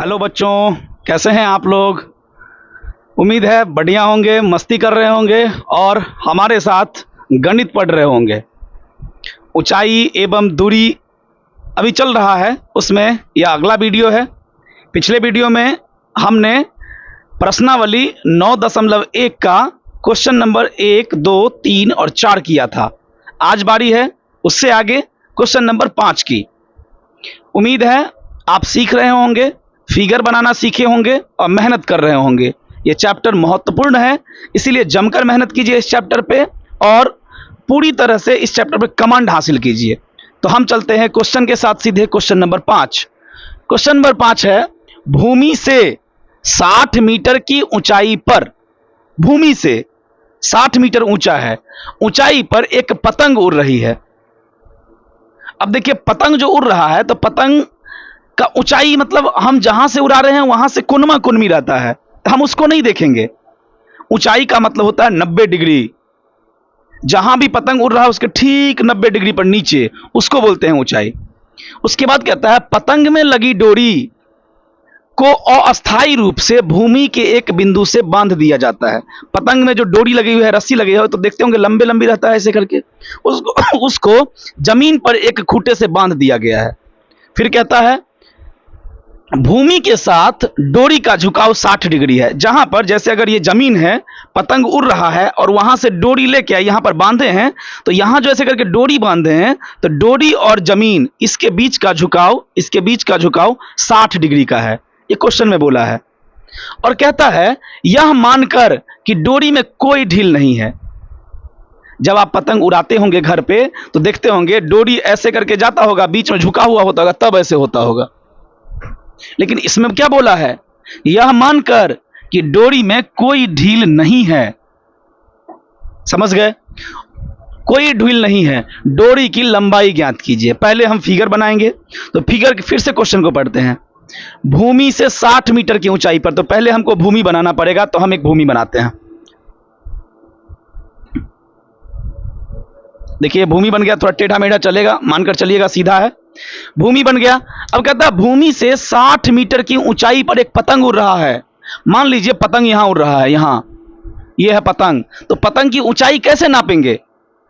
Hello बच्चों, कैसे हैं आप लोग। उम्मीद है बढ़िया होंगे, मस्ती कर रहे होंगे और हमारे साथ गणित पढ़ रहे होंगे। ऊंचाई एवं दूरी अभी चल रहा है, उसमें यह अगला वीडियो है। पिछले वीडियो में हमने प्रश्नावली 9.1 का क्वेश्चन नंबर 1, 2, 3 और 4 किया था। आज बारी है उससे आगे क्वेश्चन नंबर 5 की। उम्मीद है आप सीख रहे होंगे, फिगर बनाना सीखे होंगे और मेहनत कर रहे होंगे। ये चैप्टर महत्वपूर्ण है, इसीलिए जमकर मेहनत कीजिए इस चैप्टर पे और पूरी तरह से इस चैप्टर पे कमांड हासिल कीजिए। तो हम चलते हैं क्वेश्चन के साथ सीधे क्वेश्चन नंबर 5। क्वेश्चन नंबर 5 है, भूमि से 60 मीटर की ऊंचाई पर, भूमि से 60 मीटर ऊंचा है, ऊंचाई पर एक पतंग उड़ रही है। अब देखिए, पतंग जो उड़ रहा है तो पतंग का ऊंचाई मतलब हम जहां से उड़ा रहे हैं वहां से कुनमा कुनमी रहता है, तो हम उसको नहीं देखेंगे। ऊंचाई का मतलब होता है 90 डिग्री। जहां भी पतंग उड़ रहा है उसके ठीक 90 डिग्री पर नीचे, उसको बोलते हैं ऊंचाई। उसके बाद कहता है, पतंग में लगी डोरी को अस्थायी रूप से भूमि के एक बिंदु से बांध दिया जाता है। पतंग में जो डोरी लगी हुई है, रस्सी लगी है, तो देखते होंगे लंबे लंबी रहता है ऐसे करके, उसको जमीन पर एक खूंटे से बांध दिया गया है। फिर कहता है, भूमि के साथ डोरी का झुकाव 60 डिग्री है। जहां पर जैसे अगर ये जमीन है, पतंग उड़ रहा है और वहां से डोरी लेके यहां पर बांधे हैं, तो यहां जो ऐसे करके डोरी बांधे हैं, तो डोरी और जमीन इसके बीच का झुकाव 60 डिग्री का है। ये क्वेश्चन में बोला है। और कहता है, यह मानकर कि डोरी में कोई ढील नहीं है। जब आप पतंग उड़ाते होंगे घर पे तो देखते होंगे डोरी ऐसे करके जाता होगा, बीच में झुका हुआ होता होगा, तब ऐसे होता होगा। लेकिन इसमें क्या बोला है, यह मानकर कि डोरी में कोई ढील नहीं है। समझ गए, कोई ढील नहीं है। डोरी की लंबाई ज्ञात कीजिए। पहले हम फिगर बनाएंगे, तो फिगर फिर से क्वेश्चन को पढ़ते हैं। भूमि से 60 मीटर की ऊंचाई पर, तो पहले हमको भूमि बनाना पड़ेगा, तो हम एक भूमि बनाते हैं। देखिए भूमि बन गया, थोड़ा टेढ़ा मेढ़ा चलेगा, मानकर चलिएगा सीधा है। भूमि बन गया। अब कहता है, भूमि से 60 मीटर की ऊंचाई पर एक पतंग उड़ रहा है। मान लीजिए पतंग यहां उड़ रहा है, यहां ये है पतंग, तो पतंग की ऊंचाई कैसे नापेंगे।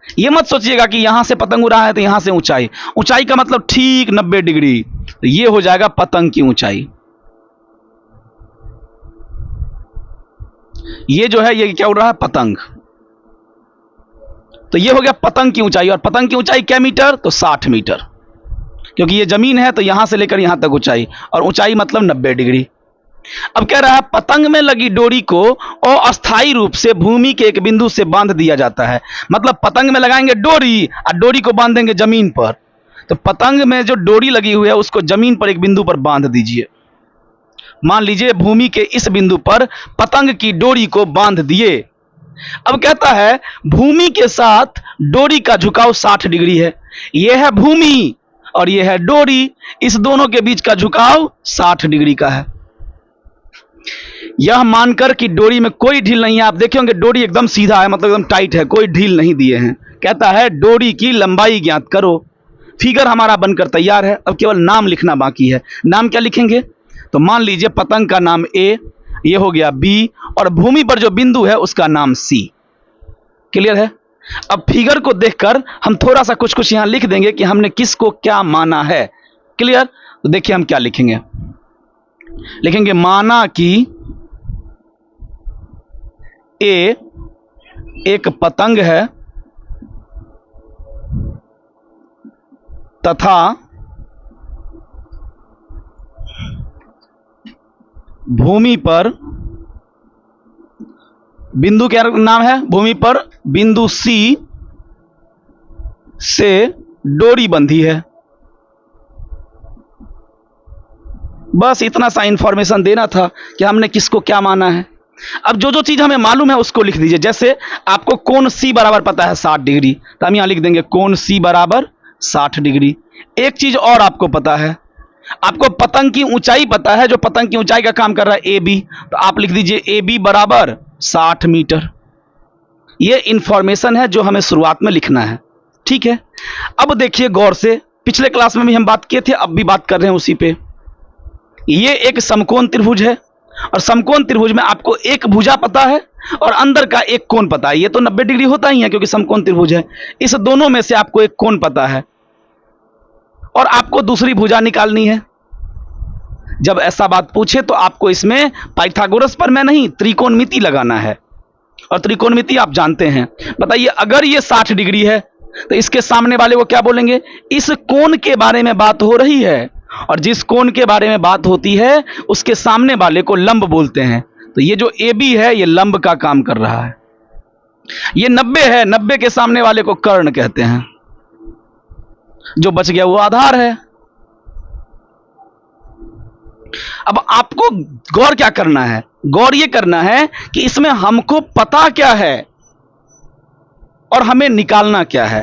ये मत सोचिएगा कि यहां से पतंग उड़ रहा है तो यहां से ऊंचाई का मतलब ठीक 90 डिग्री, तो ये हो जाएगा पतंग की ऊंचाई। ये जो है, ये क्या उड़ रहा है, पतंग। तो ये हो गया पतंग की ऊंचाई। और पतंग की ऊंचाई क्या मीटर, तो 60 मीटर, क्योंकि ये जमीन है तो यहां से लेकर यहां तक ऊंचाई, और ऊंचाई मतलब 90 डिग्री। अब कह रहा है, पतंग में लगी डोरी को अस्थायी रूप से भूमि के एक बिंदु से बांध दिया जाता है। मतलब पतंग में लगाएंगे डोरी और डोरी को बांध देंगे जमीन पर। तो पतंग में जो डोरी लगी हुई है उसको जमीन पर एक बिंदु पर बांध दीजिए। मान लीजिए भूमि के इस बिंदु पर पतंग की डोरी को बांध दिए। अब कहता है, भूमि के साथ डोरी का झुकाव 60 डिग्री है। यह है भूमि और यह है डोरी, इस दोनों के बीच का झुकाव 60 डिग्री का है। यह मानकर कि डोरी में कोई ढील नहीं है। आप देखे होंगे डोरी एकदम सीधा है, मतलब एकदम टाइट है, कोई ढील नहीं दिए हैं। कहता है, डोरी की लंबाई ज्ञात करो। फिगर हमारा बनकर तैयार है, अब केवल नाम लिखना बाकी है। नाम क्या लिखेंगे, तो मान लीजिए पतंग का नाम ए, ये हो गया बी, और भूमि पर जो बिंदु है उसका नाम सी। क्लियर है। अब फिगर को देखकर हम थोड़ा सा कुछ कुछ यहां लिख देंगे कि हमने किसको क्या माना है। क्लियर। तो देखिए हम क्या लिखेंगे, लिखेंगे माना कि ए एक पतंग है तथा भूमि पर बिंदु क्या नाम है, भूमि पर बिंदु सी से डोरी बंधी है। बस इतना सा इंफॉर्मेशन देना था कि हमने किसको क्या माना है। अब जो जो चीज हमें मालूम है उसको लिख दीजिए। जैसे आपको कोण सी बराबर पता है 60 डिग्री, तो हम यहां लिख देंगे कोण सी बराबर 60 डिग्री। एक चीज और आपको पता है, आपको पतंग की ऊंचाई पता है, जो पतंग की ऊंचाई का काम कर रहा है ए बी, तो आप लिख दीजिए ए बी बराबर 60 मीटर। ये इंफॉर्मेशन है जो हमें शुरुआत में लिखना है। ठीक है। अब देखिए गौर से, पिछले क्लास में भी हम बात किए थे, अब भी बात कर रहे हैं उसी पे। ये एक समकोण त्रिभुज है और समकोण त्रिभुज में आपको एक भुजा पता है और अंदर का एक कोण पता है। ये तो 90 डिग्री होता ही है क्योंकि समकोण त्रिभुज है। इस दोनों में से आपको एक कोण पता है और आपको दूसरी भुजा निकालनी है। जब ऐसा बात पूछे तो आपको इसमें पाइथागोरस पर में नहीं, त्रिकोणमिति लगाना है। और त्रिकोणमिति आप जानते हैं। बताइए, अगर ये 60 डिग्री है तो इसके सामने वाले को क्या बोलेंगे? इस कोण के बारे में बात हो रही है और जिस कोण के बारे में बात होती है उसके सामने वाले को लंब बोलते हैं। तो ये जो AB है ये लंब का काम कर रहा है। ये 90 है, 90 के सामने वाले को कर्ण कहते हैं। जो बच गया वो आधार है। अब आपको गौर क्या करना है? गौर ये करना है कि इसमें हमको पता क्या है और हमें निकालना क्या है।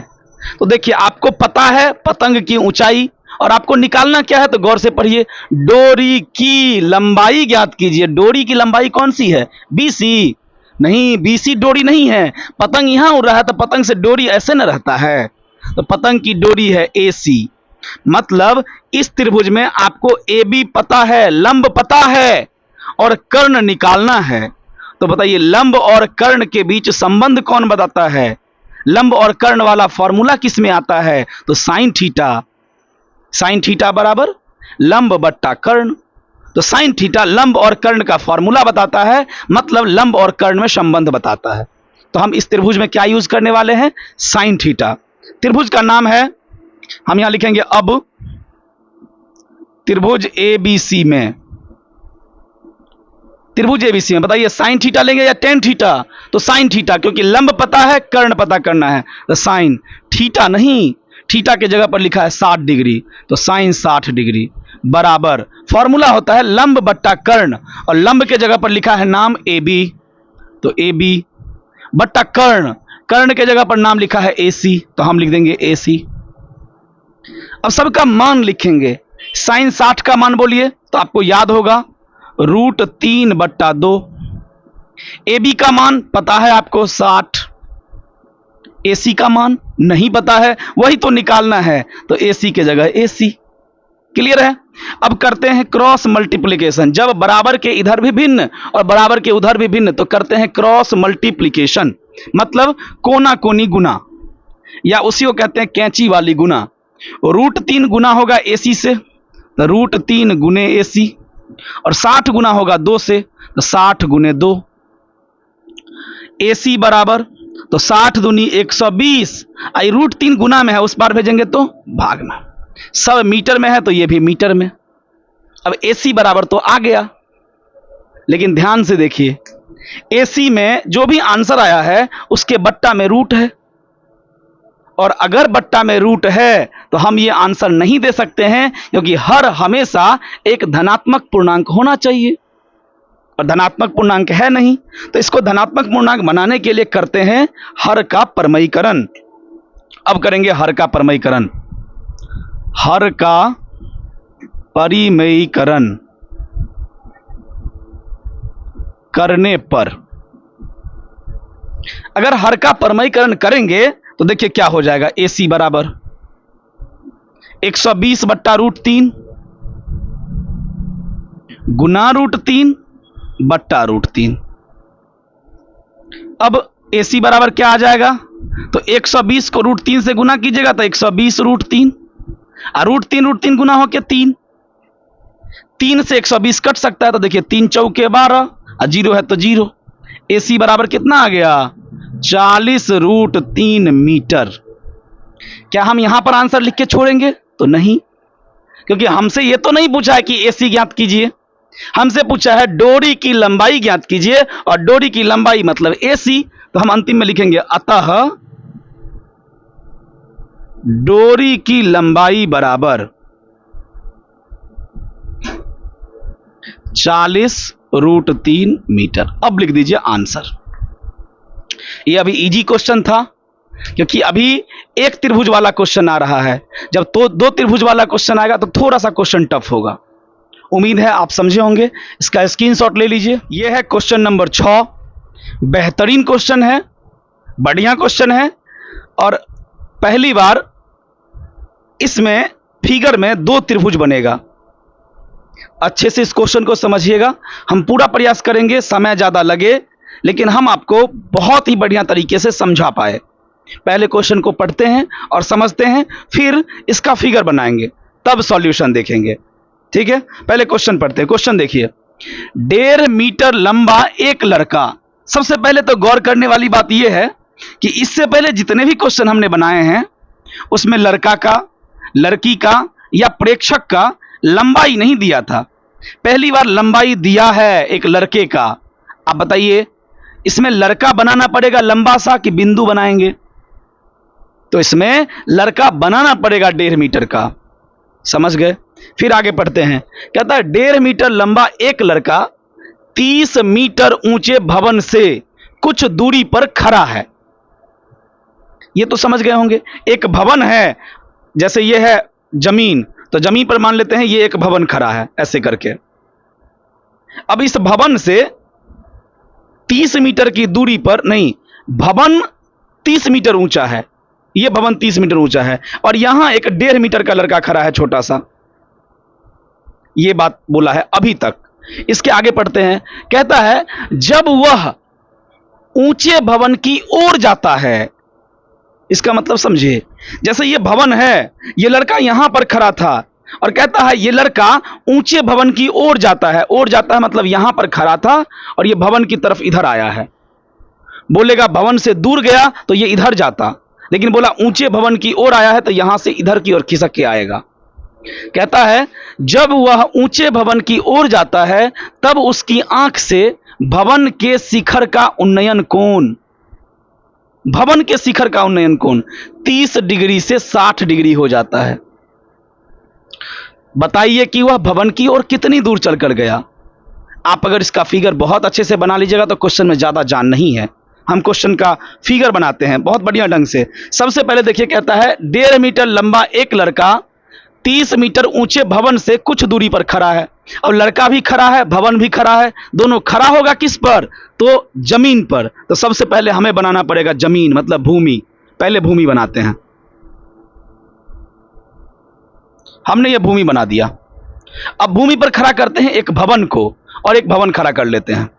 तो देखिए, आपको पता है पतंग की ऊंचाई और आपको निकालना क्या है, तो गौर से पढ़िए। डोरी की लंबाई ज्ञात कीजिए। डोरी की लंबाई कौन सी है? BC नहीं, BC डोरी नहीं है। पतंग यहां उड़ रहा है तो पतंग से डोरी ऐसे न रहता है। तो पतंग की डोरी है AC। मतलब इस त्रिभुज में आपको AB पता है, लंब पता है और कर्ण निकालना है। तो बताइए, लंब और कर्ण के बीच संबंध कौन बताता है? लंब और कर्ण वाला फॉर्मूला किस में आता है? तो साइन थीटा। साइन थीटा बराबर लंब बट्टा कर्ण। तो साइन थीटा लंब और कर्ण का फॉर्मूला बताता है, मतलब लंब और कर्ण में संबंध बताता है। तो हम इस त्रिभुज में क्या यूज करने वाले हैं? Sine theta. त्रिभुज का नाम है, हम यहां लिखेंगे अब त्रिभुज ABC में। त्रिभुज ABC में बताइए, साइन थीटा लेंगे या टेन थीटा? तो साइन थीटा, क्योंकि लंब पता है, कर्ण पता करना है। तो साइन थीटा नहीं, थीटा के जगह पर लिखा है 60 डिग्री, तो साइन 60 डिग्री बराबर फॉर्मूला होता है लंब बट्टा कर्ण, और लंब के जगह पर लिखा है नाम AB, तो AB बट्टा कर्ण, कर्ण के जगह पर नाम लिखा है AC, तो हम लिख देंगे AC। अब सबका मान लिखेंगे। साइन 60 का मान बोलिए तो आपको याद होगा √3/2। AB का मान पता है आपको 60, AC का मान नहीं पता है, वही तो निकालना है, तो AC के जगह AC। क्लियर है? अब करते हैं क्रॉस मल्टीप्लिकेशन। जब बराबर के इधर भी भिन्न और बराबर के उधर भी भिन्न तो करते हैं क्रॉस मल्टीप्लिकेशन, मतलब कोना कोनी गुना, या उसी को कहते हैं कैंची वाली गुना। √3 गुना होगा AC से, तो √3 गुने AC, और 60 गुना होगा 2 से, तो 60 गुने 2। AC बराबर, तो 60 दूनी 120, आई √3 गुना में है, उस पार भेजेंगे तो भाग में। सब मीटर में है तो ये भी मीटर में। अब AC बराबर तो आ गया, लेकिन ध्यान से देखिए, AC में जो भी आंसर आया है उसके बट्टा में रूट है, और अगर बट्टा में रूट है तो हम ये आंसर नहीं दे सकते हैं, क्योंकि हर हमेशा एक धनात्मक पूर्णांक होना चाहिए, और धनात्मक पूर्णांक है नहीं। तो इसको धनात्मक पूर्णांक बनाने के लिए करते हैं हर का परमयीकरण। अब करेंगे हर का परमयीकरण। हर का परिमेयीकरण करने पर, अगर हर का परमयीकरण करेंगे तो देखिए क्या हो जाएगा। AC बराबर 120/√3 गुना √3 बट्टा √3। अब AC बराबर क्या आ जाएगा? तो 120 को √3 से गुना कीजिएगा तो 120√3, और √3 गुना हो के 3, 3 से 120 कट सकता है, तो देखिए 3 चौके 12 और 0 है तो 0। AC बराबर कितना आ गया? 40√3 मीटर। क्या हम यहां पर आंसर लिख के छोड़ेंगे? तो नहीं, क्योंकि हमसे यह तो नहीं पूछा है कि AC ज्ञात कीजिए, हमसे पूछा है डोरी की लंबाई ज्ञात कीजिए, और डोरी की लंबाई मतलब AC। तो हम अंतिम में लिखेंगे अतः डोरी की लंबाई बराबर 40√3 मीटर। अब लिख दीजिए आंसर। ये अभी इजी क्वेश्चन था, क्योंकि अभी एक त्रिभुज वाला क्वेश्चन आ रहा है। जब तो दो त्रिभुज वाला क्वेश्चन आएगा तो थोड़ा सा क्वेश्चन टफ होगा। उम्मीद है आप समझे होंगे। इसका स्क्रीनशॉट ले लीजिए। यह है क्वेश्चन नंबर 6। बेहतरीन क्वेश्चन है, बढ़िया क्वेश्चन है, और पहली बार इसमें फिगर में 2 त्रिभुज बनेगा। अच्छे से इस क्वेश्चन को समझिएगा। हम पूरा प्रयास करेंगे, समय ज़्यादा लगे लेकिन हम आपको बहुत ही बढ़िया तरीके से समझा पाए। पहले क्वेश्चन को पढ़ते हैं और समझते हैं, फिर इसका फिगर बनाएंगे, तब सॉल्यूशन देखेंगे। ठीक है, पहले क्वेश्चन पढ़ते हैं। क्वेश्चन देखिए, 1.5 मीटर लंबा एक लड़का। सबसे पहले तो गौर करने वाली बात यह है कि इससे पहले जितने भी क्वेश्चन हमने बनाए हैं उसमें लड़का का, लड़की का या प्रेक्षक का लंबाई नहीं दिया था। पहली बार लंबाई दिया है एक लड़के का। आप बताइए, इसमें लड़का बनाना पड़ेगा लंबा सा कि बिंदु बनाएंगे? तो इसमें लड़का बनाना पड़ेगा 1.5 मीटर का। समझ गए? फिर आगे पढ़ते हैं। कहता है 1.5 मीटर लंबा एक लड़का 30 मीटर ऊंचे भवन से कुछ दूरी पर खड़ा है। ये तो समझ गए होंगे, एक भवन है, जैसे ये है जमीन, तो जमीन पर मान लेते हैं ये एक भवन खड़ा है ऐसे करके। अब इस भवन से 30 मीटर की दूरी पर, नहीं, भवन 30 मीटर ऊंचा है, ये भवन 30 मीटर ऊंचा है और यहां एक 1.5 मीटर का लड़का खड़ा है छोटा सा। ये बात बोला है अभी तक। इसके आगे पढ़ते हैं। कहता है जब वह ऊंचे भवन की ओर जाता है, इसका मतलब समझिए, जैसे ये भवन है, ये लड़का यहां पर खड़ा था और कहता है ये लड़का ऊंचे भवन की ओर जाता है। ओर जाता है मतलब यहां पर खड़ा था और ये भवन की तरफ इधर आया है। बोलेगा भवन से दूर गया तो ये इधर जाता, लेकिन बोला ऊंचे भवन की ओर आया है तो यहां से इधर की ओर खिसक के आएगा। कहता है जब वह ऊंचे भवन की ओर जाता है तब उसकी आंख से भवन के शिखर का उन्नयन कोण, भवन के शिखर का उन्नयन कोण 30 डिग्री से 60 डिग्री हो जाता है। बताइए कि वह भवन की ओर कितनी दूर चलकर गया। आप अगर इसका फिगर बहुत अच्छे से बना लीजिएगा तो क्वेश्चन में ज्यादा जान नहीं है। हम क्वेश्चन का फिगर बनाते हैं बहुत बढ़िया ढंग से। सबसे पहले देखिए, कहता है 1.5 मीटर लंबा एक लड़का 30 मीटर ऊंचे भवन से कुछ दूरी पर खड़ा है। और लड़का भी खड़ा है, भवन भी खड़ा है, दोनों खड़ा होगा किस पर? तो जमीन पर। तो सबसे पहले हमें बनाना पड़ेगा जमीन, मतलब भूमि। पहले भूमि बनाते हैं। हमने ये भूमि बना दिया। अब भूमि पर खड़ा करते हैं एक भवन को, और एक भवन खड़ा कर लेते हैं।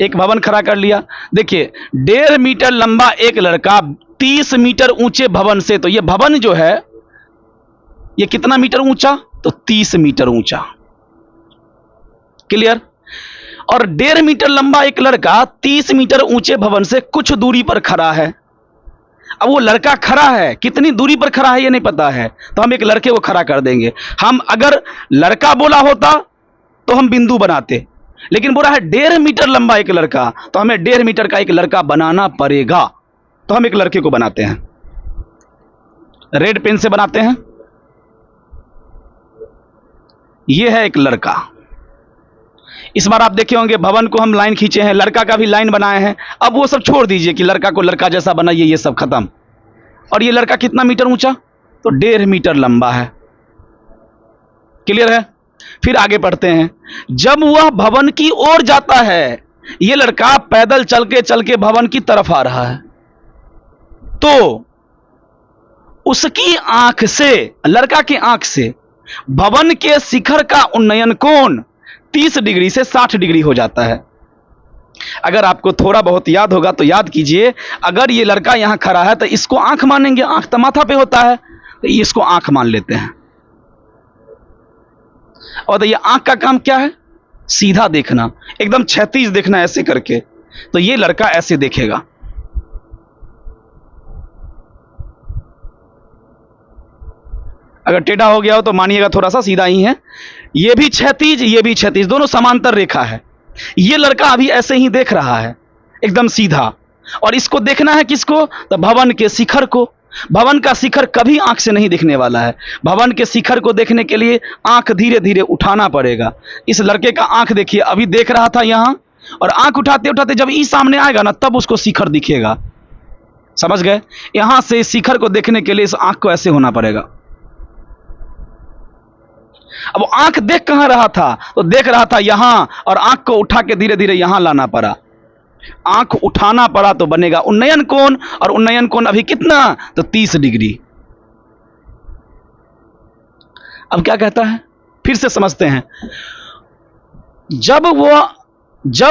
एक भवन खड़ा कर लिया। देखिए 1.5 मीटर लंबा एक लड़का 30 मीटर ऊंचे भवन से, तो ये भवन जो है ये कितना मीटर ऊंचा? तो 30 मीटर ऊंचा। क्लियर? और 1.5 मीटर लंबा एक लड़का 30 मीटर ऊंचे भवन से कुछ दूरी पर खड़ा है। अब वो लड़का खड़ा है, कितनी दूरी पर खड़ा है ये नहीं पता है, तो हम एक लड़के को खड़ा कर देंगे। हम अगर लड़का बोला होता तो हम बिंदु बनाते, लेकिन बोला है 1.5 मीटर लंबा एक लड़का, तो हमें 1.5 मीटर का एक लड़का बनाना पड़ेगा। तो हम एक लड़के को बनाते हैं, रेड पेन से बनाते हैं। यह है एक लड़का। इस बार आप देखे होंगे भवन को हम लाइन खींचे हैं, लड़का का भी लाइन बनाए हैं। अब वो सब छोड़ दीजिए कि लड़का को लड़का जैसा बनाइए, ये सब खत्म। और ये लड़का कितना मीटर ऊंचा? तो 1.5 मीटर लंबा है। क्लियर है? फिर आगे पढ़ते हैं। जब वह भवन की ओर जाता है, यह लड़का पैदल चल के भवन की तरफ आ रहा है, तो उसकी आंख से, लड़का की आंख से भवन के शिखर का उन्नयन कोण 30 डिग्री से 60 डिग्री हो जाता है। अगर आपको थोड़ा बहुत याद होगा तो याद कीजिए। अगर ये लड़का यहां खड़ा है तो इसको आंख मानेंगे, आंख तो माथा पे होता है, तो इसको आंख मान लेते हैं। और तो ये आंख का काम क्या है? सीधा देखना, एकदम क्षैतिज देखना ऐसे करके। तो ये लड़का ऐसे देखेगा। अगर टेढ़ा हो गया हो तो मानिएगा थोड़ा सा सीधा ही है। ये भी क्षैतिज, ये भी क्षैतिज, दोनों समांतर रेखा है। ये लड़का अभी ऐसे ही देख रहा है एकदम सीधा, और इसको देखना है किसको? तो भवन के शिखर को। भवन का शिखर कभी आंख से नहीं दिखने वाला है। भवन के शिखर को देखने के लिए आंख धीरे धीरे उठाना पड़ेगा। इस लड़के का आंख देखिए, अभी देख रहा था यहां, और आंख उठाते उठाते जब ई सामने आएगा ना तब उसको शिखर दिखेगा। समझ गए? यहां से शिखर को देखने के लिए इस आंख को ऐसे होना पड़ेगा। अब आंख देख कहां रहा था? तो देख रहा था यहां, और आंख को उठा के धीरे धीरे यहां लाना पड़ा। आंख उठाना पड़ा तो बनेगा उन्नयन कोण, और उन्नयन कोण अभी कितना? तो 30 डिग्री। अब क्या कहता है, फिर से समझते हैं। जब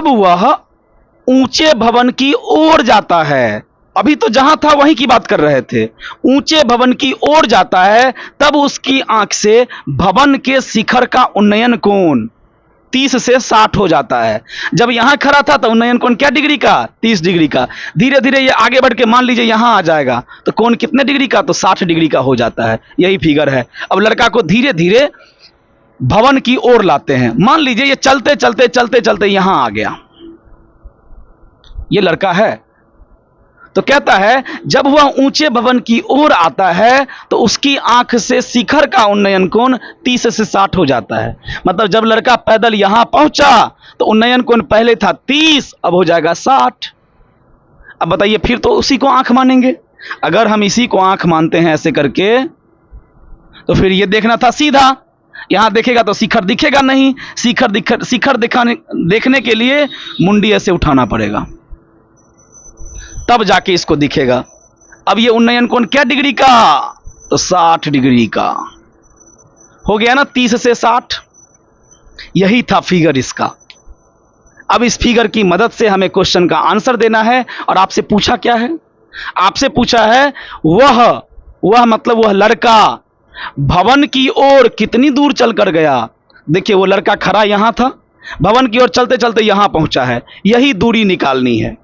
वह ऊंचे भवन की ओर जाता है, अभी तो जहां था वहीं की बात कर रहे थे, ऊंचे भवन की ओर जाता है, तब उसकी आंख से भवन के शिखर का उन्नयन कोण 30 से 60 हो जाता है। जब यहां खड़ा था तो उन्नयन कोण क्या डिग्री का, 30 डिग्री का। धीरे धीरे ये आगे बढ़ के मान लीजिए यहां आ जाएगा तो कोण कितने डिग्री का, तो 60 डिग्री का हो जाता है। यही फिगर है। अब लड़का को धीरे धीरे भवन की ओर लाते हैं। मान लीजिए ये चलते चलते चलते चलते यहां आ गया, ये लड़का है। तो कहता है जब वह ऊंचे भवन की ओर आता है तो उसकी आंख से शिखर का उन्नयन कोण 30 से 60 हो जाता है। मतलब जब लड़का पैदल यहां पहुंचा तो उन्नयन कोण पहले था 30, अब हो जाएगा 60। अब बताइए, फिर तो उसी को आंख मानेंगे। अगर हम इसी को आंख मानते हैं ऐसे करके, तो फिर ये देखना था सीधा, यहां देखेगा तो शिखर दिखेगा नहीं। शिखर देखने के लिए मुंडी ऐसे उठाना पड़ेगा, तब जाके इसको दिखेगा। अब ये उन्नयन कोण क्या डिग्री का, तो 60 डिग्री का हो गया ना, 30 से 60। यही था फिगर इसका। अब इस फिगर की मदद से हमें क्वेश्चन का आंसर देना है। और आपसे पूछा क्या है, आपसे पूछा है वह मतलब वह लड़का भवन की ओर कितनी दूर चल कर गया। देखिए वो लड़का खड़ा यहां था, भवन की ओर चलते चलते यहां पहुंचा है, यही दूरी निकालनी है,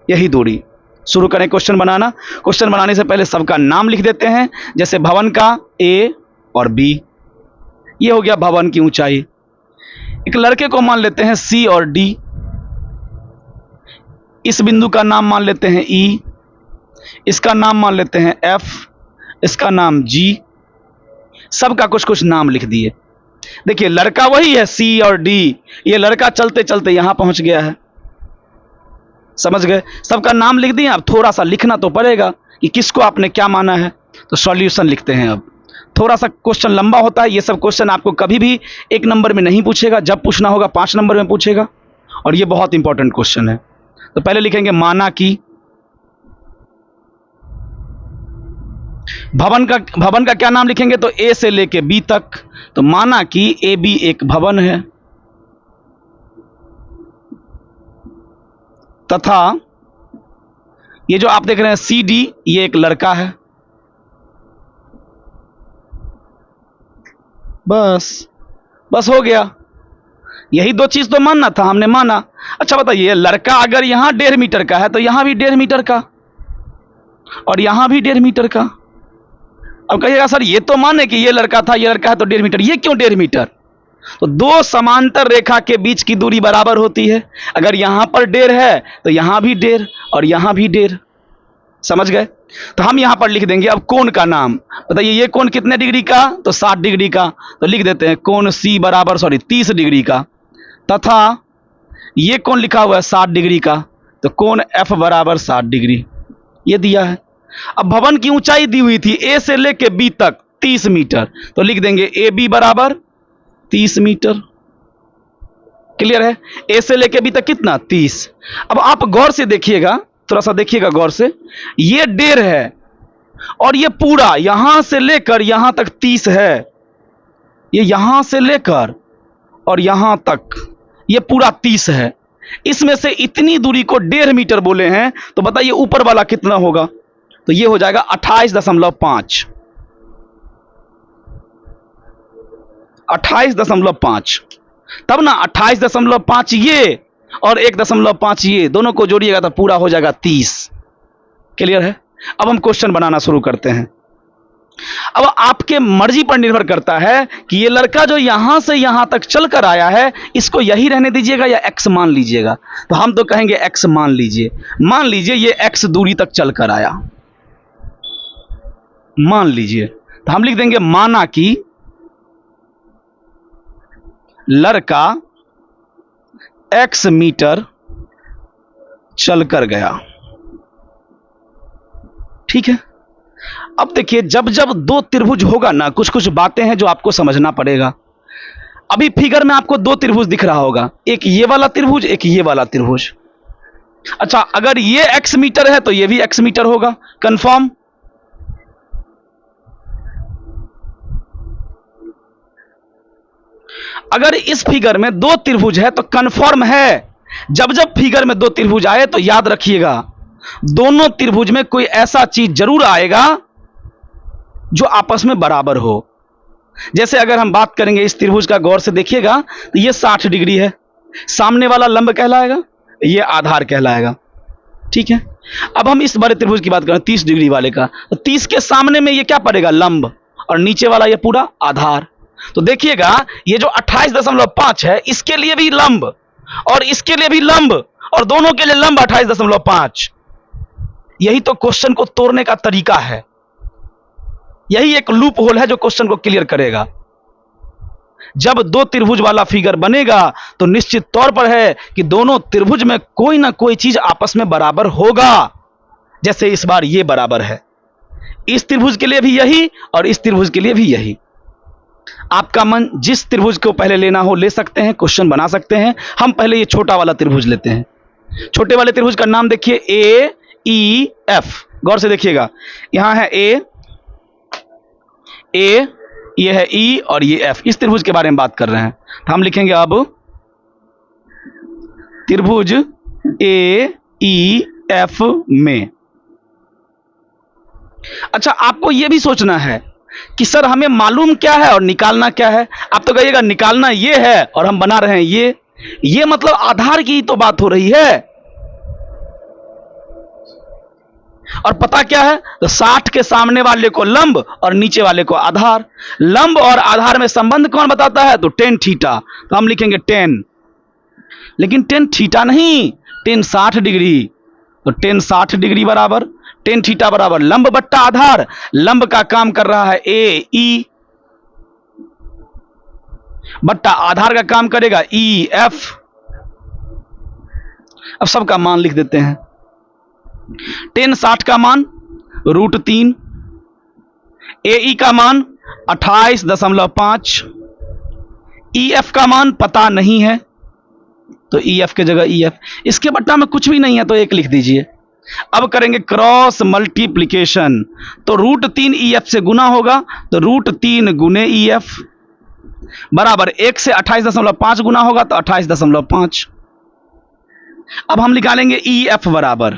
यही दूरी। शुरू करें क्वेश्चन बनाना। क्वेश्चन बनाने से पहले सबका नाम लिख देते हैं, जैसे भवन का ए और बी, ये हो गया भवन की ऊंचाई। एक लड़के को मान लेते हैं सी और डी, इस बिंदु का नाम मान लेते हैं ई, इसका नाम मान लेते हैं एफ, इसका नाम जी, सबका कुछ कुछ नाम लिख दिए। देखिए लड़का वही है सी और डी, ये लड़का चलते चलते यहां पहुंच गया है, समझ गए। सबका नाम लिख दिए। अब थोड़ा सा लिखना तो पड़ेगा कि किसको आपने क्या माना है, तो सॉल्यूशन लिखते हैं। अब थोड़ा सा क्वेश्चन लंबा होता है, ये सब क्वेश्चन आपको कभी भी 1 नंबर में नहीं पूछेगा, जब पूछना होगा 5 नंबर में पूछेगा, और ये बहुत इंपॉर्टेंट क्वेश्चन है। तो पहले लिखेंगे माना कि भवन का क्या नाम लिखेंगे, तो ए से लेके बी तक। तो माना कि ए बी एक भवन है, तथा ये जो आप देख रहे हैं सी डी, ये एक लड़का है। बस हो गया। यही 2 चीज तो मानना था, हमने माना। अच्छा बताइए, लड़का अगर यहां 1.5 मीटर का है तो यहां भी 1.5 मीटर का, और यहां भी 1.5 मीटर का। अब कहिएगा सर ये तो माने कि ये लड़का था, ये लड़का है तो 1.5 मीटर, ये क्यों 1.5 मीटर? तो 2 समांतर रेखा के बीच की दूरी बराबर होती है। अगर यहां पर 1.5 है तो यहां भी 1.5 और यहां भी 1.5, समझ गए। तो हम यहां पर लिख देंगे अब कोण का नाम। बताइए ये कोण कितने डिग्री का, तो 60 डिग्री का। तो लिख देते हैं कोण सी बराबर 30 डिग्री का, तथा ये कोण लिखा हुआ है 60 डिग्री का, तो कोण एफ बराबर 60 डिग्री, ये दिया है। अब भवन की ऊंचाई दी हुई थी ए से लेके बी तक 30 मीटर, तो लिख देंगे ए बी बराबर 30 मीटर। क्लियर है। ए से लेके बी तक कितना, 30। अब आप गौर से देखिएगा, थोड़ा सा देखिएगा गौर से, ये 1.5 है और ये पूरा यहां से लेकर यहां तक 30 है। ये यहां से लेकर और यहां तक ये पूरा 30 है। इसमें से इतनी दूरी को 1.5 मीटर बोले हैं, तो बताइए ऊपर वाला कितना होगा, तो ये हो जाएगा 28.5। 28.5, तब ना 28.5 ये और 1.5 ये दोनों को जोड़िएगा तो पूरा हो जाएगा 30। क्लियर है। अब हम क्वेश्चन बनाना शुरू करते हैं। अब आपके मर्जी पर निर्भर करता है कि ये लड़का जो यहां से यहां तक चलकर आया है, इसको यही रहने दीजिएगा या एक्स मान लीजिएगा। तो हम तो कहेंगे एक्स मान लीजिए। मान लीजिए ये एक्स दूरी तक चलकर आया, मान लीजिए। तो हम लिख देंगे माना कि लड़का x मीटर चलकर गया। ठीक है। अब देखिए जब जब 2 त्रिभुज होगा ना, कुछ कुछ बातें हैं जो आपको समझना पड़ेगा। अभी फिगर में आपको 2 त्रिभुज दिख रहा होगा, एक ये वाला त्रिभुज, एक ये वाला त्रिभुज। अच्छा अगर ये x मीटर है तो ये भी x मीटर होगा, कंफर्म। अगर इस फिगर में दो त्रिभुज है तो कंफर्म है, जब जब फिगर में दो त्रिभुज आए तो याद रखिएगा दोनों त्रिभुज में कोई ऐसा चीज जरूर आएगा जो आपस में बराबर हो। जैसे अगर हम बात करेंगे इस त्रिभुज का, गौर से देखिएगा तो ये 60 डिग्री है, सामने वाला लंब कहलाएगा, ये आधार कहलाएगा। ठीक है, अब हम इस बड़े त्रिभुज की बात करें 30 डिग्री वाले का, तो 30 के सामने में ये क्या पड़ेगा, लंब, और नीचे वाला ये पूरा आधार। तो देखिएगा ये जो 28.5 है इसके लिए भी लंब और इसके लिए भी लंब और दोनों के लिए लंब 28.5। यही तो क्वेश्चन को तोड़ने का तरीका है, यही एक लूप होल है जो क्वेश्चन को क्लियर करेगा। जब दो त्रिभुज वाला फिगर बनेगा तो निश्चित तौर पर है कि दोनों त्रिभुज में कोई ना कोई चीज आपस में बराबर होगा। जैसे इस बार ये बराबर है, इस त्रिभुज के लिए भी यही और इस त्रिभुज के लिए भी यही। आपका मन जिस त्रिभुज को पहले लेना हो ले सकते हैं, क्वेश्चन बना सकते हैं। हम पहले ये छोटा वाला त्रिभुज लेते हैं। छोटे वाले त्रिभुज का नाम देखिए ए ई एफ। गौर से देखिएगा, यहां है ए, ये है ई और ये एफ। इस त्रिभुज के बारे में बात कर रहे हैं तो हम लिखेंगे अब त्रिभुज ए ई एफ में। अच्छा, आपको यह भी सोचना है कि सर हमें मालूम क्या है और निकालना क्या है। आप तो कहिएगा निकालना ये है और हम बना रहे हैं ये मतलब आधार की तो बात हो रही है। और पता क्या है, तो 60 के सामने वाले को लंब और नीचे वाले को आधार। लंब और आधार में संबंध कौन बताता है, तो tan थीटा। तो हम लिखेंगे tan, लेकिन tan थीटा नहीं, tan 60 डिग्री। तो tan 60 डिग्री बराबर tan थीटा बराबर लंब बट्टा आधार। लंब का काम कर रहा है ए ई बट्टा आधार का काम करेगा ई एफ। अब सबका मान लिख देते हैं। tan 60 का मान √3, AE का मान 28.5, EF का मान पता नहीं है तो EF के जगह EF। इसके बट्टा में कुछ भी नहीं है तो 1 लिख दीजिए। अब करेंगे क्रॉस मल्टीप्लीकेशन, तो √3 EF से गुना होगा तो √3 गुने EF बराबर 1 से 28.5 गुना होगा तो 28.5। अब हम निकालेंगे EF बराबर,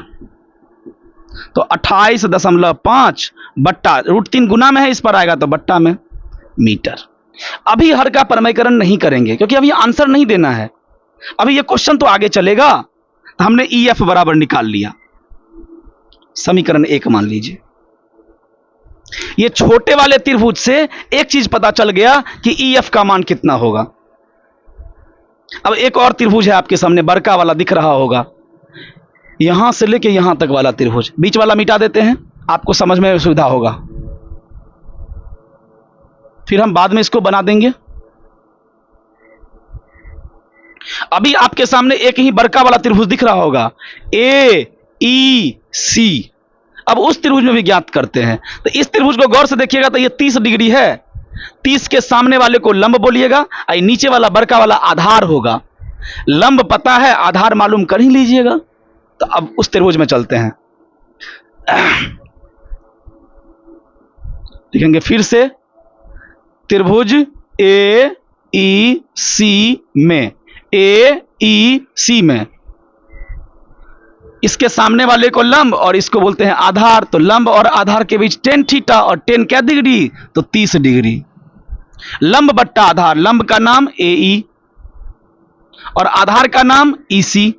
तो 28.5 बट्टा √3 गुना में है, इस पर आएगा तो बट्टा में मीटर। अभी हर का प्रमेयकरण नहीं करेंगे क्योंकि अभी आंसर नहीं देना है, अभी ये क्वेश्चन तो आगे चलेगा। तो हमने EF बराबर निकाल लिया, समीकरण 1 मान लीजिए। ये छोटे वाले त्रिभुज से एक चीज पता चल गया कि EF का मान कितना होगा। अब एक और त्रिभुज है आपके सामने, बड़का वाला दिख रहा होगा, यहां से लेके यहां तक वाला त्रिभुज। बीच वाला मिटा देते हैं, आपको समझ में सुविधा होगा, फिर हम बाद में इसको बना देंगे। अभी आपके सामने एक ही बड़का वाला त्रिभुज दिख रहा होगा, AEC। अब उस त्रिभुज में भी ज्ञात करते हैं। तो इस त्रिभुज को गौर से देखिएगा तो ये 30 डिग्री है। 30 के सामने वाले को लंब बोलिएगा, नीचे वाला बड़का वाला आधार होगा। लंब पता है, आधार मालूम कर ही लीजिएगा। तो अब उस त्रिभुज में चलते हैं, लिखेंगे फिर से त्रिभुज AEC में, AEC में इसके सामने वाले को लंब और इसको बोलते हैं आधार। तो लंब और आधार के बीच tan थीटा और tan क्या डिग्री, तो 30 डिग्री। लंब बट्टा आधार, लंब का नाम AE और आधार का नाम EC।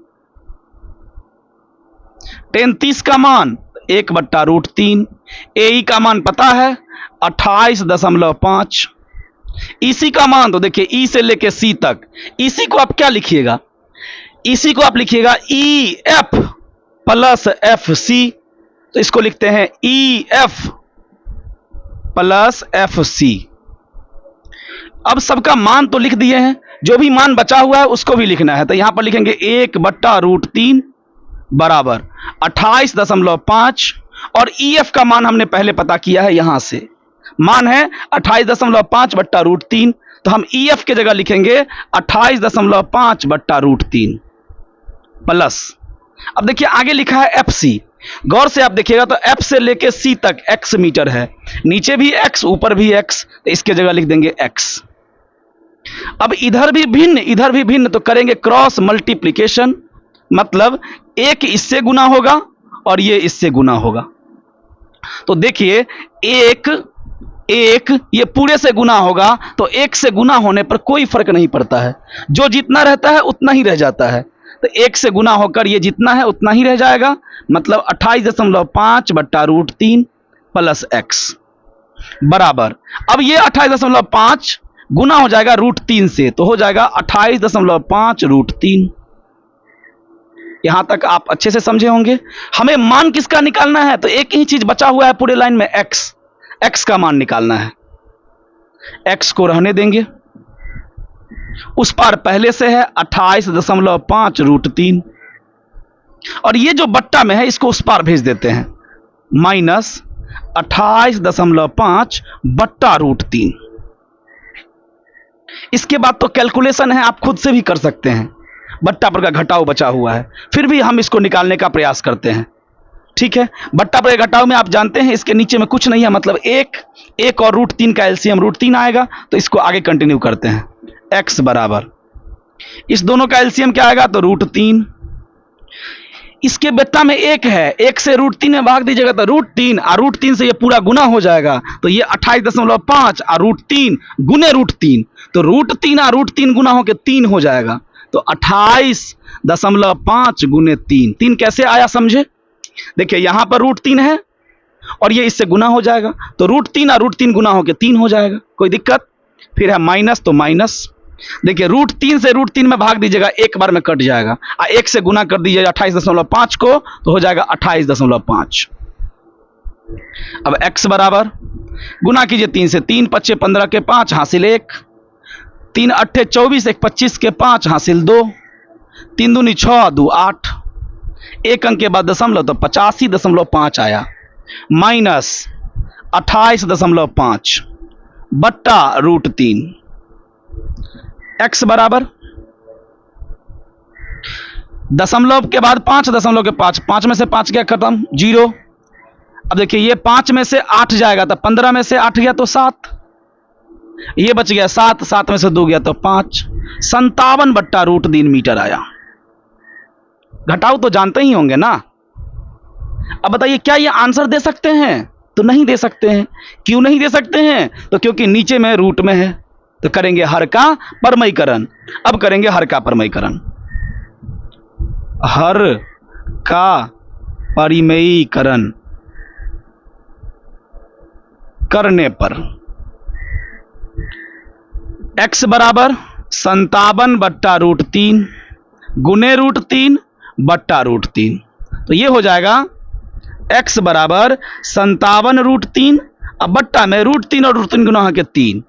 tan 30 का मान 1 बट्टा √3, AE का मान पता है 28.5, EC का मान तो देखिए E से लेके C तक। EC को आप क्या लिखिएगा, EC को आप लिखिएगा EF प्लस FC। तो इसको लिखते हैं EF प्लस FC। अब सबका मान तो लिख दिए हैं, जो भी मान बचा हुआ है उसको भी लिखना है। तो यहां पर लिखेंगे 1 बट्टा √3 बराबर 28.5 और EF का मान हमने पहले पता किया है, यहां से मान है 28.5 बट्टा √3। तो हम EF के जगह लिखेंगे 28.5 बट्टा √3 प्लस, अब देखिए आगे लिखा है FC। गौर से आप देखिएगा तो F से लेके C तक x मीटर है, नीचे भी x ऊपर भी x, तो इसके जगह लिख देंगे x। अब इधर भी भिन्न, तो करेंगे क्रॉस मल्टीप्लिकेशन, मतलब एक इससे गुना होगा और ये इससे गुना होगा। तो देखिए एक ये पूरे से गुना होगा, तो एक से गुना होने पर कोई फर्क नहीं पड़ता है, जो जितना रहता है उतना ही रह जाता है। तो एक से गुना होकर ये जितना है उतना ही रह जाएगा, मतलब 28.5 बट्टा √3 प्लस x बराबर, अब ये 28.5 गुना हो जाएगा √3 से, तो हो जाएगा 28.5 √3। यहां तक आप अच्छे से समझे होंगे। हमें मान किसका निकालना है, तो एक ही चीज बचा हुआ है पूरे लाइन में, x का मान निकालना है। x को रहने देंगे, उस पार पहले से है 28.5 √3, और ये जो बट्टा में है इसको उस पार भेज देते हैं, माइनस 28.5 बट्टा √3। इसके बाद तो कैलकुलेशन है, आप खुद से भी कर सकते हैं, बट्टा पर का घटाव बचा हुआ है, फिर भी हम इसको निकालने का प्रयास करते हैं। ठीक है, बट्टा पर घटाव में आप जानते हैं इसके नीचे में कुछ नहीं है, मतलब एक और √3 का एलसीएम √3 आएगा, तो इसको आगे कंटिन्यू करते हैं। x बराबर, इस दोनों का एलसीएम क्या आएगा, तो √3। इसके बेटा में एक है, एक से √3 में भाग दीजिएगा तो √3, और √3 से ये पूरा गुना हो जाएगा, तो ये 28.5 और √3 गुने √3, तो √3 और √3 गुना होकर 3 हो जाएगा, तो 28.5 गुने 3 कैसे आया समझे। देखिए यहां पर √3 है और ये इससे गुना हो जाएगा, तो √3 और √3 गुना होकर 3 हो जाएगा, कोई दिक्कत। फिर है माइनस, तो माइनस, देखिए √3 से √3 में भाग दीजिएगा, एक बार में कट जाएगा, और 1 से गुना कर दीजिएगा 28.5 को, तो हो जाएगा 28.5। अब x बराबर, गुना कीजिए 3 से, 3 5 15 के 5 हासिल 1, 3 8 24 1 25 के 5 हासिल 2, 3 दूनी 6 2 8, एक अंक के बाद दशमलव, तो 85.5 आया, माइनस 28.5 बट्टा √3। x बराबर, दशमलव के बाद 5 दशमलव के 5, 5 में से 5 गया खत्म, 0। अब देखिए ये 5 में से 8 जाएगा, तो 15 में से 8 गया तो 7, ये बच गया 7, 7 में से 2 गया तो 5, 57 बट्टा √3 मीटर आया। घटाव तो जानते ही होंगे ना। अब बताइए क्या ये आंसर दे सकते हैं, तो नहीं दे सकते हैं। क्यों नहीं दे सकते हैं, तो क्योंकि नीचे में रूट में है, तो करेंगे हर का परमयीकरण। अब करेंगे हर का परमयीकरण, हर का परिमयीकरण करने पर x बराबर 57 बट्टा √3 गुने √3 बट्टा √3, तो ये हो जाएगा x बराबर 57 √3, अब बट्टा में √3 और √3 गुना के 3।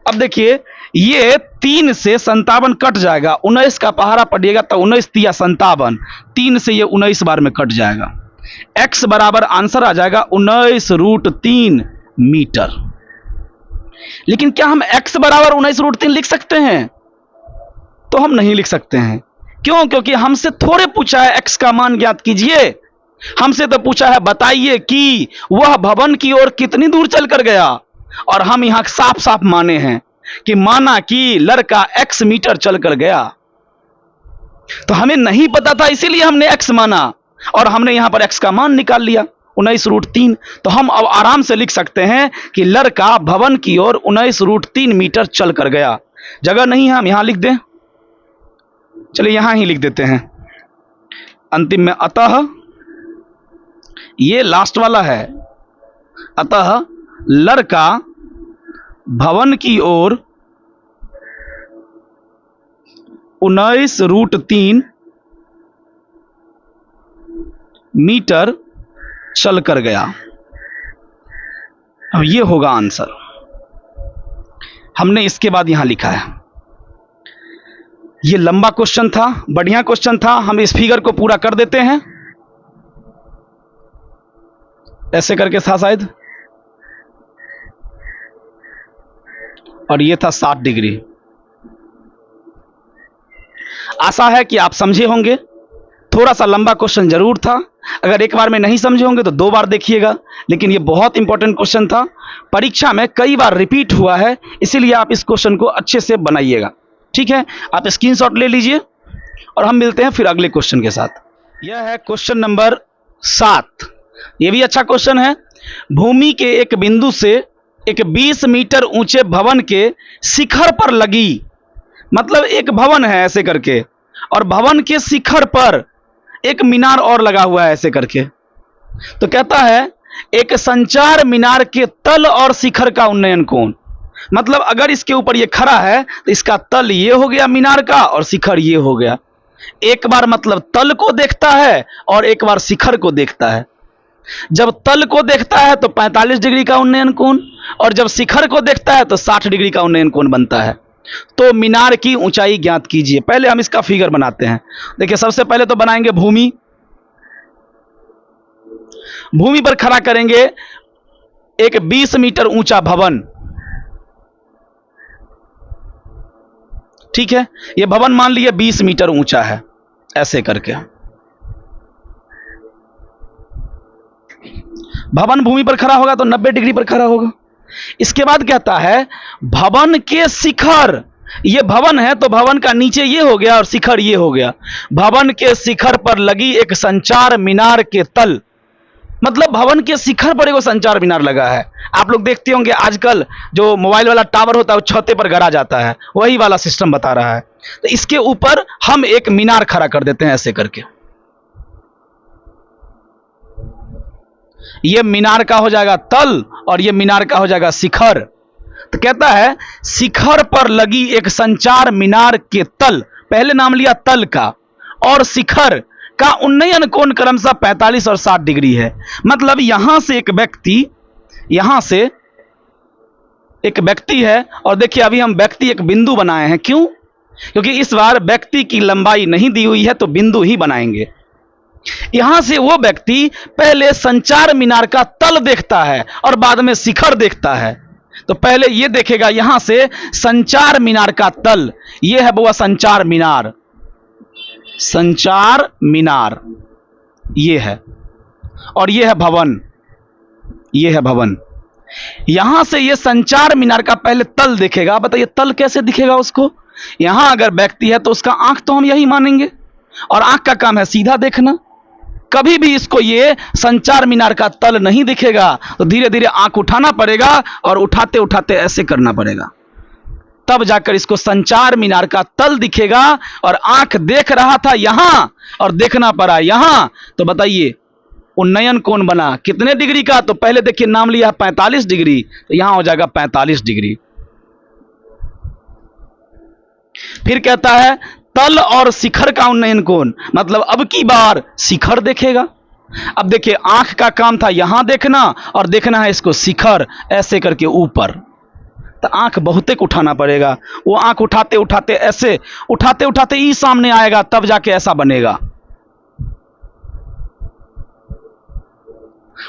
अब देखिए ये 3 से 57 कट जाएगा, 19 का पहाड़ा पड़िएगा तो 19 तिया 57, 3 से ये 19 बार में कट जाएगा। x बराबर आंसर आ जाएगा 19 √3 मीटर। लेकिन क्या हम x बराबर 19 √3 लिख सकते हैं, तो हम नहीं लिख सकते हैं। क्यों, क्योंकि हमसे थोड़े पूछा है x का मान ज्ञात कीजिए, हमसे तो पूछा है बताइए कि वह भवन की ओर कितनी दूर चलकर गया, और हम यहां साफ साफ माने हैं कि माना कि लड़का x मीटर चलकर गया, तो हमें नहीं पता था इसीलिए हमने x माना, और हमने यहां पर x का मान निकाल लिया 19 √3। तो हम अब आराम से लिख सकते हैं कि लड़का भवन की ओर 19 √3 मीटर चलकर गया। जगह नहीं है, हम यहां लिख दें, चलिए यहां ही लिख देते हैं अंतिम में। अतः ये लास्ट वाला है, अतः लड़का भवन की ओर 19 √3 मीटर चल कर गया। अब ये होगा आंसर, हमने इसके बाद यहां लिखा है। ये लंबा क्वेश्चन था, बढ़िया क्वेश्चन था, हम इस फिगर को पूरा कर देते हैं ऐसे करके था शायद, और ये था 60 डिग्री। आशा है कि आप समझे होंगे, थोड़ा सा लंबा क्वेश्चन जरूर था, अगर एक बार में नहीं समझे होंगे तो 2 बार देखिएगा, लेकिन ये बहुत इंपॉर्टेंट क्वेश्चन था, परीक्षा में कई बार रिपीट हुआ है, इसीलिए आप इस क्वेश्चन को अच्छे से बनाइएगा। ठीक है, आप स्क्रीनशॉट ले लीजिए और हम मिलते हैं फिर अगले क्वेश्चन के साथ। यह है क्वेश्चन नंबर 7। यह भी अच्छा क्वेश्चन है। भूमि के एक बिंदु से एक 20 मीटर ऊंचे भवन के शिखर पर लगी, मतलब एक भवन है ऐसे करके, और भवन के शिखर पर एक मीनार और लगा हुआ है ऐसे करके। तो कहता है एक संचार मीनार के तल और शिखर का उन्नयन कोण, मतलब अगर इसके ऊपर ये खड़ा है तो इसका तल ये हो गया मीनार का और शिखर ये हो गया। एक बार मतलब तल को देखता है और एक बार शिखर को देखता है। जब तल को देखता है तो 45 डिग्री का उन्नयन कोण, और जब शिखर को देखता है तो 60 डिग्री का उन्नयन कोण बनता है। तो मीनार की ऊंचाई ज्ञात कीजिए। पहले हम इसका फिगर बनाते हैं। देखिए, सबसे पहले तो बनाएंगे भूमि। भूमि पर खड़ा करेंगे एक 20 मीटर ऊंचा भवन। ठीक है, यह भवन मान लिया 20 मीटर ऊंचा है ऐसे करके। भवन भूमि पर खड़ा होगा तो 90 डिग्री पर खड़ा होगा। इसके बाद कहता है भवन के शिखर, ये भवन है तो भवन का नीचे ये हो गया और शिखर ये हो गया। भवन के शिखर पर लगी एक संचार मीनार के तल, मतलब भवन के शिखर पर एक संचार मीनार लगा है। आप लोग देखते होंगे आजकल जो मोबाइल वाला टावर होता है वो छते पर गड़ा जाता है, वही वाला सिस्टम बता रहा है। तो इसके ऊपर हम एक मीनार खड़ा कर देते हैं ऐसे करके। ये मीनार का हो जाएगा तल और ये मीनार का हो जाएगा शिखर। तो कहता है शिखर पर लगी एक संचार मीनार के तल, पहले नाम लिया तल का, और शिखर का उन्नयन कोण क्रमशः 45 और 60 डिग्री है। मतलब यहां से एक व्यक्ति है, और देखिए अभी हम व्यक्ति एक बिंदु बनाए हैं। क्यों? क्योंकि इस बार व्यक्ति की लंबाई नहीं दी हुई है तो बिंदु ही बनाएंगे। यहां से वो व्यक्ति पहले संचार मीनार का तल देखता है और बाद में शिखर देखता है। तो पहले ये देखेगा यहां से संचार मीनार का तल, ये है वो संचार मीनार, संचार मीनार ये है, और ये है भवन, ये है भवन। यहां से ये संचार मीनार का पहले तल देखेगा। बताइए तल कैसे दिखेगा उसको? यहां अगर व्यक्ति है तो उसका आंख तो हम यही मानेंगे, और आंख का काम है सीधा देखना। कभी भी इसको ये संचार मीनार का तल नहीं दिखेगा तो धीरे धीरे आंख उठाना पड़ेगा और उठाते उठाते ऐसे करना पड़ेगा, तब जाकर इसको संचार मीनार का तल दिखेगा। और आंख देख रहा था यहां और देखना पड़ा यहां, तो बताइए उन्नयन कोण बना कितने डिग्री का? तो पहले देखिए नाम लिया 45 डिग्री, तो यहां हो जाएगा 45 डिग्री। फिर कहता है तल और शिखर का उन्नयन कोण, मतलब अब की बार शिखर देखेगा। अब देखिए आंख का काम था यहां देखना और देखना है इसको शिखर ऐसे करके ऊपर, तो आंख बहुतेक उठाना पड़ेगा। वो आंख उठाते उठाते ऐसे उठाते उठाते ई सामने आएगा, तब जाके ऐसा बनेगा।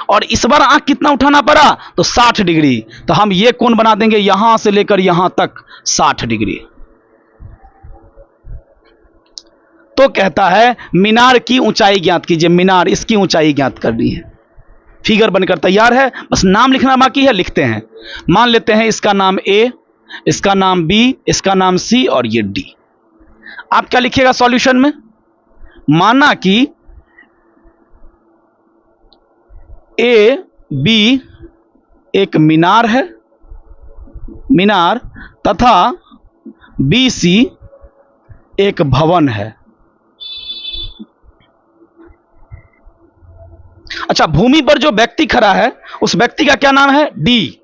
और इस बार आंख कितना उठाना पड़ा? तो 60 डिग्री। तो हम ये कोण बना देंगे यहां से लेकर यहां तक 60 डिग्री। तो कहता है मीनार की ऊंचाई ज्ञात कीजिए। मीनार, इसकी ऊंचाई ज्ञात करनी है। फिगर बनकर तैयार है, बस नाम लिखना बाकी है, लिखते हैं। मान लेते हैं इसका नाम ए, इसका नाम बी, इसका नाम सी और ये डी। आप क्या लिखिएगा सॉल्यूशन में? माना कि ए बी एक मीनार है, मीनार, तथा बी सी एक भवन है। अच्छा, भूमि पर जो व्यक्ति खड़ा है उस व्यक्ति का क्या नाम है? डी।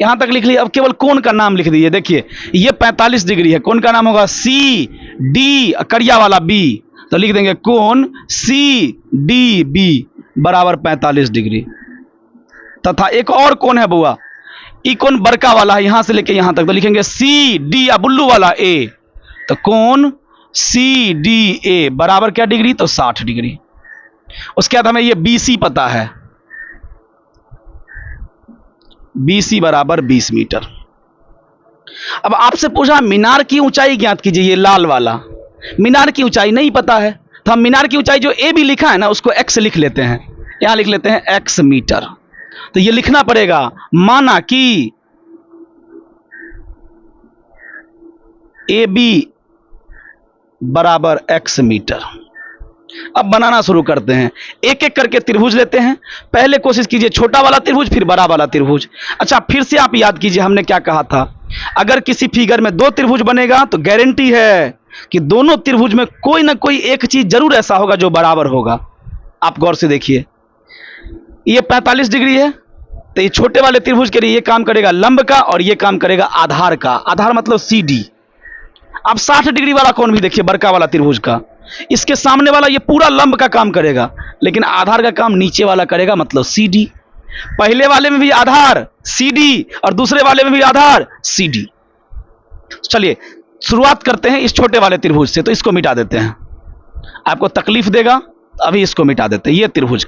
यहां तक लिख लिया। अब केवल कोण का नाम लिख दीजिए। देखिए ये 45 डिग्री है, कोण का नाम होगा सी डी, करिया वाला बी, तो लिख देंगे कोण सी डी बी बराबर 45 डिग्री। तथा एक और कोण है बुआ, ई कोण बड़का वाला है, यहां से लेके यहां तक, तो लिखेंगे सी डी या बुल्लू वाला ए, तो कोण सी डी ए बराबर क्या डिग्री? तो 60 डिग्री। उसके बाद हमें ये बी सी पता है, BC बराबर 20 मीटर। अब आपसे पूछा मीनार की ऊंचाई ज्ञात कीजिए, ये लाल वाला मीनार की ऊंचाई नहीं पता है, तो हम मीनार की ऊंचाई जो ए भी लिखा है ना उसको x लिख लेते हैं, यहां लिख लेते हैं x मीटर। तो ये लिखना पड़ेगा, माना कि AB बराबर x मीटर। अब बनाना शुरू करते हैं, एक एक करके त्रिभुज लेते हैं। पहले कोशिश कीजिए छोटा वाला त्रिभुज फिर बड़ा वाला त्रिभुज। अच्छा फिर से आप याद कीजिए हमने क्या कहा था, अगर किसी फिगर में दो त्रिभुज बनेगा तो गारंटी है कि दोनों त्रिभुज में कोई ना कोई एक चीज जरूर ऐसा होगा जो बराबर होगा। आप गौर से देखिए, ये 45 डिग्री है, तो ये छोटे वाले त्रिभुज के लिए ये काम करेगा लंब का और ये काम करेगा आधार का। आधार मतलब CD। अब 60 डिग्री वाला कौन भी देखिए, बड़का वाला त्रिभुज का, इसके सामने वाला ये पूरा लंब का काम करेगा, लेकिन आधार का काम नीचे वाला करेगा, मतलब CD। पहले वाले में भी आधार CD और दूसरे वाले में भी आधार CD। चलिए शुरुआत करते हैं इस छोटे वाले त्रिभुज से, तो इसको मिटा देते हैं, आपको तकलीफ देगा, अभी इसको मिटा देते हैं। ये त्रिभुज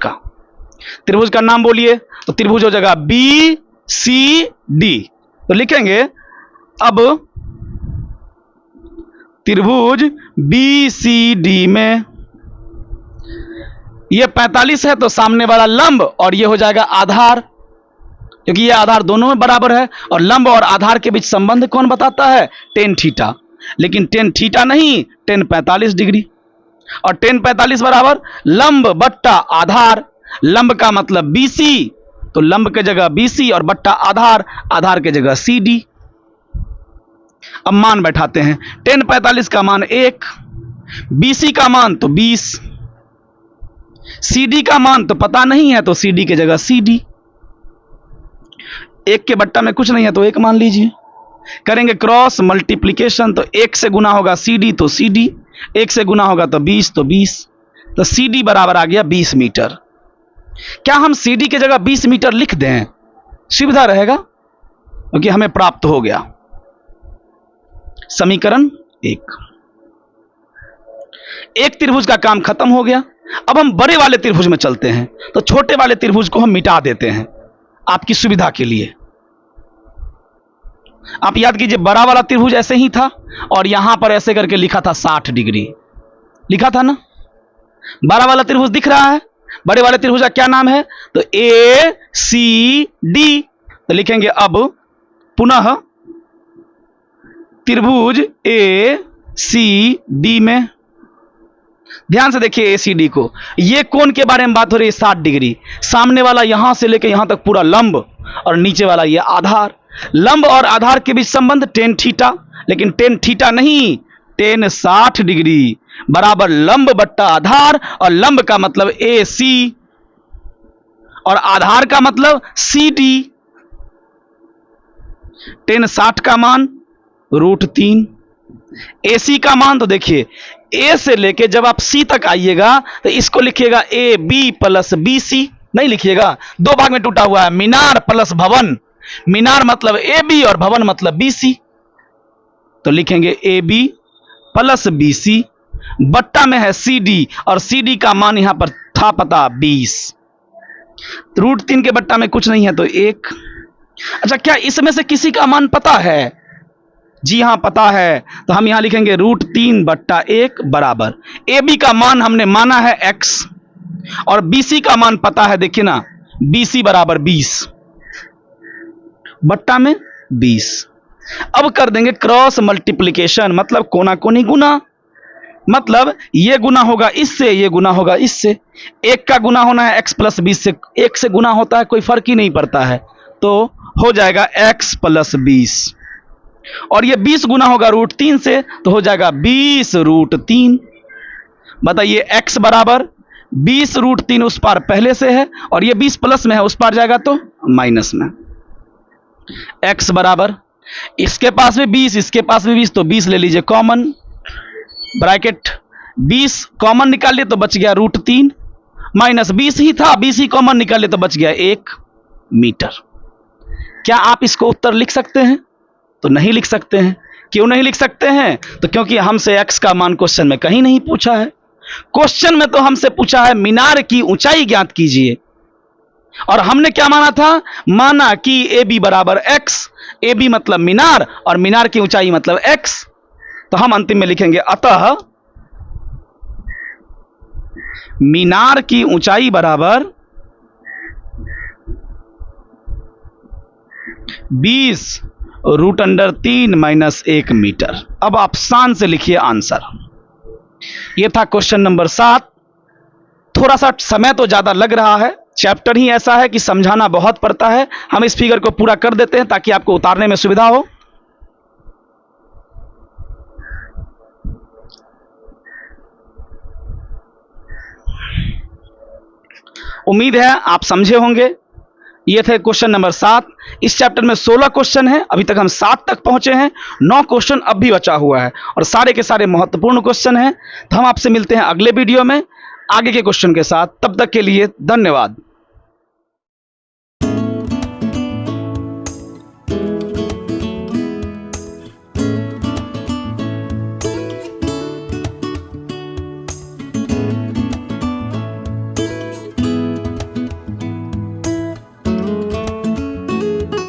का नाम बोलिए, तो त्रिभुज हो जाएगा BCD। तो लिखेंगे अब त्रिभुज BCD में ये 45 है तो सामने वाला लंब और ये हो जाएगा आधार, क्योंकि ये आधार दोनों में बराबर है। और लंब और आधार के बीच संबंध कौन बताता है, tan थीटा। लेकिन tan थीटा नहीं, tan 45 डिग्री। और tan 45 बराबर लंब बट्टा आधार। लंब का मतलब BC, तो लंब के जगह BC और बट्टा आधार, आधार के जगह CD। अब मान बैठाते हैं, tan 45 का मान 1, BC का मान तो 20, CD का मान तो पता नहीं है, तो CD के जगह CD। एक के बट्टा में कुछ नहीं है तो एक मान लीजिए। करेंगे क्रॉस मल्टीप्लीकेशन, तो 1 से गुना होगा CD तो CD, 1 से गुना होगा तो 20 तो 20, तो CD बराबर आ गया 20 मीटर। क्या हम CD की जगह 20 मीटर लिख दें, सुविधा रहेगा, क्योंकि हमें प्राप्त हो गया समीकरण 1। एक त्रिभुज का काम खत्म हो गया। अब हम बड़े वाले त्रिभुज में चलते हैं, तो छोटे वाले त्रिभुज को हम मिटा देते हैं आपकी सुविधा के लिए। आप याद कीजिए बड़ा वाला त्रिभुज ऐसे ही था और यहां पर ऐसे करके लिखा था 60 डिग्री, लिखा था ना। बड़ा वाला त्रिभुज दिख रहा है, बड़े वाले त्रिभुज का क्या नाम है, तो ACD। तो लिखेंगे अब पुनः त्रिभुज ACD में, ध्यान से देखिए ACD को, ये कोण के बारे में बात हो रही है 60 डिग्री। सामने वाला यहां से लेकर यहां तक पूरा लंब और नीचे वाला ये आधार। लंब और आधार के बीच संबंध tan थीटा, लेकिन tan थीटा नहीं, tan 60 डिग्री बराबर लंब बट्टा आधार, और लंब का मतलब AC और आधार का मतलब CD। tan 60 का मान √3, AC का मान तो देखिए A से लेके जब आप C तक आइएगा तो इसको लिखिएगा AB प्लस BC, नहीं लिखिएगा, दो भाग में टूटा हुआ है, मीनार प्लस भवन। मीनार मतलब AB और भवन मतलब BC, तो लिखेंगे AB प्लस BC, बट्टा में है CD और CD का मान यहां पर था पता 20, √3 के बट्टा में कुछ नहीं है तो 1। अच्छा क्या इसमें से किसी का मान पता है, जी हां पता है, तो हम यहां लिखेंगे √3 बट्टा 1 बराबर AB का मान हमने माना है x और BC का मान पता है, देखिए ना BC बराबर 20 बट्टा में 20। अब कर देंगे क्रॉस मल्टीप्लिकेशन, मतलब कोना कोनी गुना, मतलब ये गुना होगा इससे, ये गुना होगा इससे। एक का गुना होना है x प्लस 20 से, एक से गुना होता है कोई फर्क ही नहीं पड़ता है, तो हो जाएगा x प्लस 20, और ये 20 गुना होगा √3 से, तो हो जाएगा 20 √3। बताइए x बराबर 20 √3 उस पार पहले से है और ये 20 प्लस में है, उस पार जाएगा तो माइनस में। x बराबर, इसके पास भी 20 इसके पास भी 20, तो 20 ले लीजिए कॉमन, ब्रैकेट 20 कॉमन निकाल लिए तो बच गया √3, माइनस 20 ही था, 20 ही कॉमन निकाल लिए तो बच गया 1 मीटर। क्या आप इसको उत्तर लिख सकते हैं, तो नहीं लिख सकते हैं। क्यों नहीं लिख सकते हैं, तो क्योंकि हमसे x का मान क्वेश्चन में कहीं नहीं पूछा है। क्वेश्चन में तो हमसे पूछा है मीनार की ऊंचाई ज्ञात कीजिए, और हमने क्या माना था? माना कि ए बी बराबर एक्स, ए बी मतलब मीनार और मीनार की ऊंचाई मतलब एक्स। तो हम अंतिम में लिखेंगे अतः मीनार की ऊंचाई बराबर 20√3 - 1 मीटर। अब आप शान से लिखिए आंसर। यह था क्वेश्चन नंबर 7। थोड़ा सा समय तो ज्यादा लग रहा है, चैप्टर ही ऐसा है कि समझाना बहुत पड़ता है। हम इस फिगर को पूरा कर देते हैं ताकि आपको उतारने में सुविधा हो। उम्मीद है आप समझे होंगे। ये थे क्वेश्चन नंबर 7। इस चैप्टर में 16 क्वेश्चन हैं, अभी तक हम 7 तक पहुंचे हैं। 9 क्वेश्चन अब भी बचा हुआ है और सारे के सारे महत्वपूर्ण क्वेश्चन हैं। तो हम आपसे मिलते हैं अगले वीडियो में आगे के क्वेश्चन के साथ। तब तक के लिए धन्यवाद।